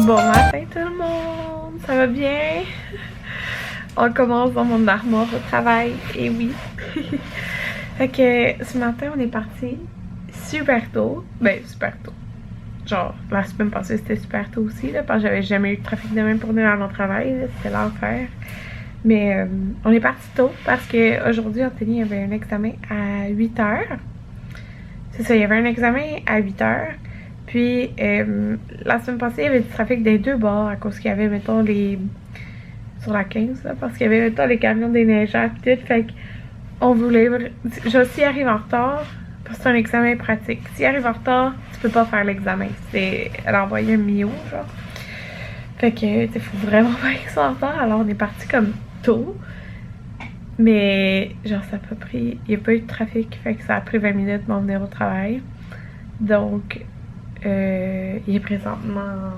Bon matin tout le monde, ça va bien? On commence dans mon armoire au travail, et oui. Fait que ce matin on est parti super tôt, ben super tôt. Genre la semaine passée c'était super tôt aussi là, parce que j'avais jamais eu de trafic de même pour venir à mon travail, c'était l'enfer. Mais on est parti tôt parce qu'aujourd'hui Anthony avait un examen à 8h. C'est ça, il y avait un examen à 8h. Puis la semaine passée, il y avait du trafic des deux bords à cause qu'il y avait, mettons, les... sur la 15, là, parce qu'il y avait, mettons, les camions des neigeurs pis tout. Fait qu'on voulait... Genre, s'il arrive en retard, parce que c'est un examen pratique. S'il arrive en retard, tu peux pas faire l'examen. C'est... Elle a envoyé un mio, genre. Fait que, tu sais, faut vraiment pas qu'ils soient en retard. Alors, on est parti comme tôt. Mais, genre, ça a pas pris... Il y a pas eu de trafic, fait que ça a pris 20 minutes pour venir au travail. Donc... il est présentement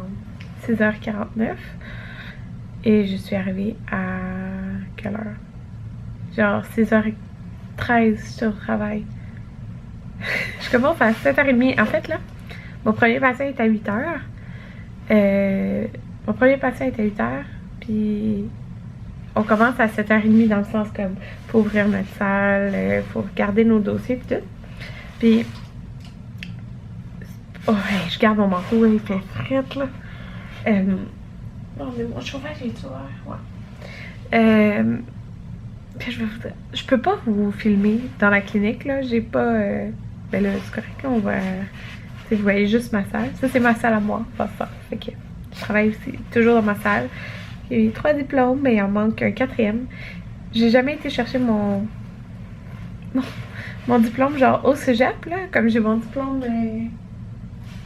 6h49 et je suis arrivée à quelle heure? Genre 6h13 sur le travail. Je commence à 7h30. En fait là, mon premier patient est à 8h. Mon premier patient est à 8h, puis on commence à 7h30 dans le sens comme faut ouvrir notre salle, faut regarder nos dossiers et tout. Puis oh, hey, je garde mon manteau, il fait fret là. Non, mais mon chauffage est ouvert, ouais. Puis je peux pas vous filmer dans la clinique là, j'ai pas. Ben là, c'est correct, là, on va. Vous voyez juste ma salle. Ça, c'est ma salle à moi, pas ça. Fait que je travaille aussi toujours dans ma salle. Il y a eu 3 diplômes, mais il en manque un 4e. J'ai jamais été chercher mon diplôme, genre au cégep, là, comme j'ai mon diplôme.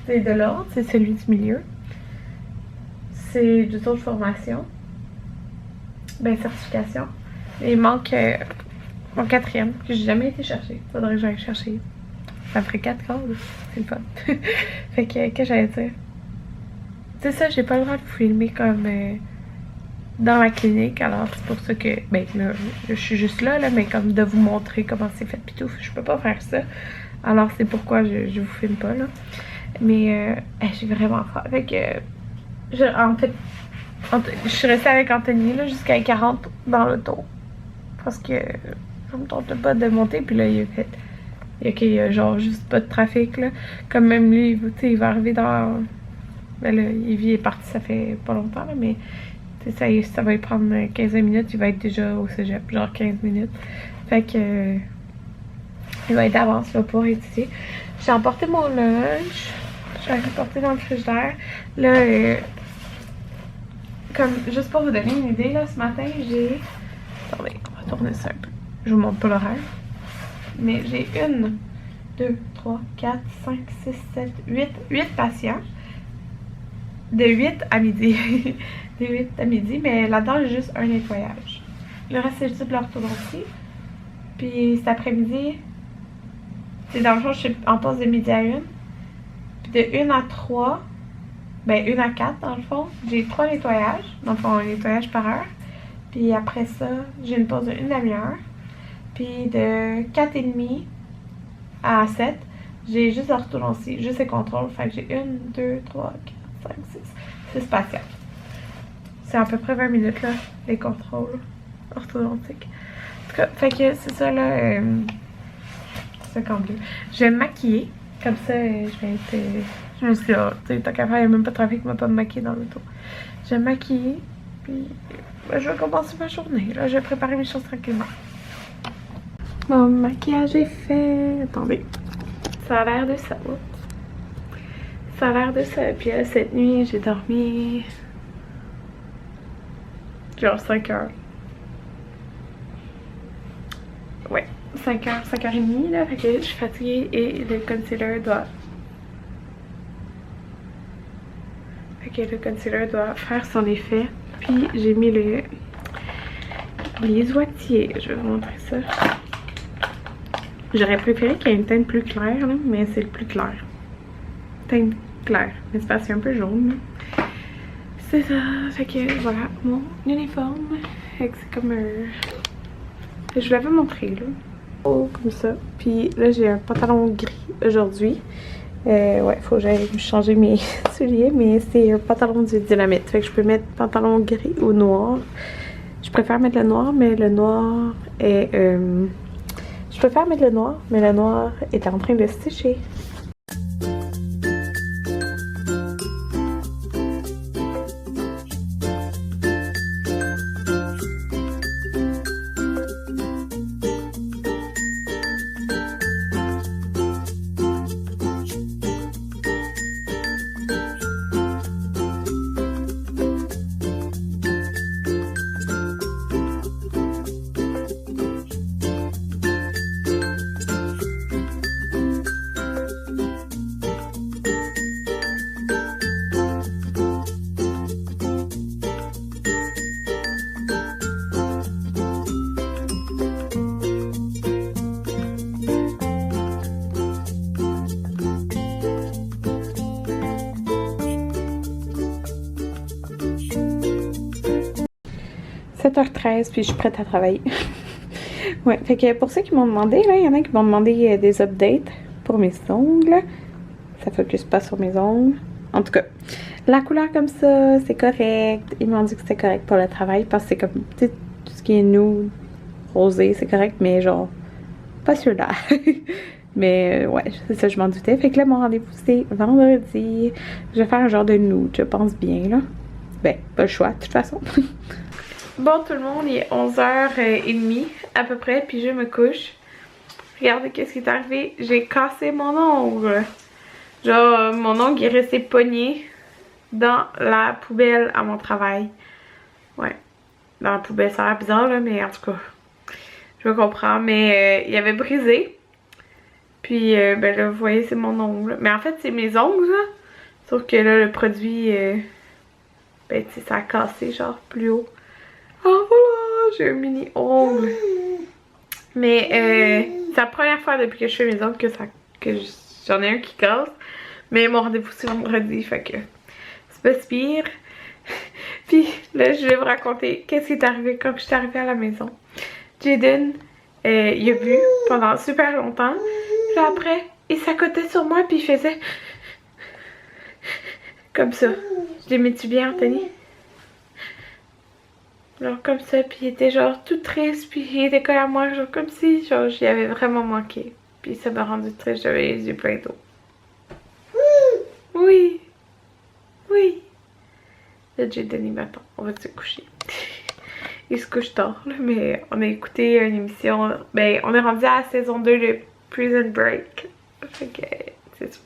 C'est de l'ordre, c'est celui du milieu. C'est du taux de formation. Ben, certification. Et il manque mon 4e, que j'ai jamais été chercher. Faudrait que j'aille chercher. Ça me ferait 4 codes, c'est le fun. Fait que, qu'est-ce que j'allais dire? C'est ça, j'ai pas le droit de vous filmer comme dans la clinique. Alors, c'est pour ça que, ben, là, je suis juste là, mais comme de vous montrer comment c'est fait pis tout. Je peux pas faire ça. Alors, c'est pourquoi je vous filme pas, là. Mais j'ai vraiment faim. Fait que en fait, je suis restée avec Anthony là jusqu'à 40 dans l'auto. Parce que ça me tente pas de monter. Puis là, il y a genre juste pas de trafic là. Comme même lui, il va arriver dans... Ben là, Evie est parti, ça fait pas longtemps là, mais ça va lui prendre 15 minutes. Il va être déjà au cégep, genre 15 minutes. Fait que... il va être d'avance, il va pouvoir étudier. J'ai emporté mon lunch. Je vais reporter dans le frigidaire. Là, comme juste pour vous donner une idée, là, ce matin, j'ai... Attendez, on va tourner ça un peu. Je vous montre pas l'horaire. Mais j'ai 1, 2, 3, 4, 5, 6, 7, 8 patients. De 8 à midi. De 8 à midi, mais là-dedans, j'ai juste un nettoyage. Le reste, c'est juste de l'orthodontie. Puis cet après-midi, c'est dans le fond, je suis en pause de midi à 1. De 1 à 3, ben 1 à 4 dans le fond, j'ai 3 nettoyages, dans le fond un nettoyage par heure. Puis après ça, j'ai une pause de 1 demi-heure. Puis de 4h30 à 7, j'ai juste l'orthodontie, juste les contrôles. Fait que j'ai 1, 2, 3, 4, 5, 6 patients. C'est à peu près 20 minutes là, les contrôles orthodontiques. En tout cas, fait que c'est ça là, c'est comme bleu. Je vais me maquiller. Comme ça, je vais être... je me suis dit, oh, tu sais, tant qu'à faire, il n'y a même pas de trafic, je ne vais pas me maquiller dans l'auto. Je vais me maquiller, puis ben, je vais commencer ma journée. Là, je vais préparer mes choses tranquillement. Mon maquillage est fait. Attendez. Ça a l'air de ça. Oups. Ça a l'air de ça. Puis là, cette nuit, j'ai dormi... genre 5 heures. Ouais. 5h, 5h30 là, fait que je suis fatiguée et le concealer doit... faire son effet. Puis j'ai mis les ouatiers, je vais vous montrer ça. J'aurais préféré qu'il y ait une teinte plus claire là, mais c'est le plus clair. Teinte claire, mais c'est parce qu'il est un peu jaune. C'est ça, fait que voilà mon uniforme. Fait que c'est comme un... Je vous l'avais montré là. Comme ça. Puis là, j'ai un pantalon gris aujourd'hui. Ouais, faut que j'aille changer mes souliers, mais c'est un pantalon du Dynamite. Fait que je peux mettre pantalon gris ou noir. Je préfère mettre le noir, mais le noir est... je préfère mettre le noir, mais le noir est en train de se sécher. 7h13, puis je suis prête à travailler. Ouais, fait que pour ceux qui m'ont demandé, là, il y en a qui m'ont demandé des updates pour mes ongles. Ça focus pas sur mes ongles. En tout cas, la couleur comme ça, c'est correct. Ils m'ont dit que c'était correct pour le travail parce que c'est comme, tu sais, tout ce qui est nude, rosé, c'est correct, mais genre, pas celui-là. Mais ouais, c'est ça, je m'en doutais. Fait que là, mon rendez-vous, c'est vendredi. Je vais faire un genre de nude, je pense bien, là. Ben, pas le choix, de toute façon. Bon tout le monde, il est 11h30 à peu près, puis je me couche. Regardez qu'est-ce qui est arrivé, j'ai cassé mon ongle. Genre mon ongle est resté pogné dans la poubelle à mon travail. Ouais, dans la poubelle, ça a l'air bizarre là, mais en tout cas, je me comprends. Mais il avait brisé. Puis ben là vous voyez c'est mon ongle. Mais en fait c'est mes ongles là. Sauf que là le produit, ben tu sais ça a cassé genre plus haut. Oh voilà, j'ai un mini ongle. Mais c'est la première fois depuis que je fais mes ongles que j'en ai un qui casse. Mais mon rendez-vous c'est vendredi, fait que c'est pas si pire. Puis là, je vais vous raconter qu'est-ce qui est arrivé quand je suis arrivée à la maison. Jaden, il a bu pendant super longtemps. Puis après, il s'accotait sur moi puis il faisait comme ça. Je l'aimais-tu bien, Anthony? Genre comme ça, puis il était genre tout triste, puis il était collé à moi, genre comme si genre j'y avais vraiment manqué. Puis ça m'a rendu triste, j'avais les yeux pleins d'eau. Oui, oui. Là Jaden il m'attend, on va se coucher. Il se couche tard là, mais on a écouté une émission, ben on est rendu à la saison 2 de Prison Break. Fait que c'est ça.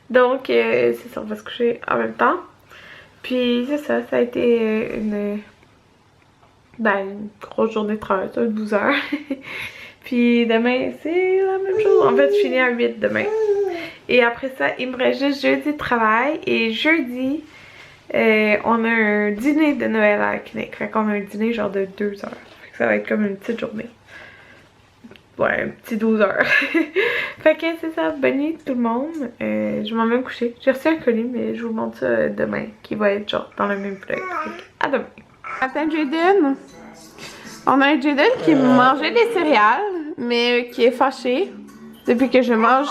Donc c'est ça, on va se coucher en même temps. Puis c'est ça, ça a été une grosse journée de travail, ça, 12 heures. Puis demain, c'est la même chose. En fait, je finis à 8 demain. Et après ça, il me reste juste jeudi de travail. Et jeudi, on a un dîner de Noël à la clinique. Fait qu'on a un dîner genre de 2 heures. Fait que ça va être comme une petite journée. Ouais, un petit 12 heures. Fait que c'est ça, bonne nuit tout le monde. Je m'en vais me coucher. J'ai reçu un colis, mais je vous montre ça demain. Qui va être genre dans le même feuille. À demain. Attends Jaden. On a un Jaden qui mangeait des céréales, mais qui est fâché depuis que je mange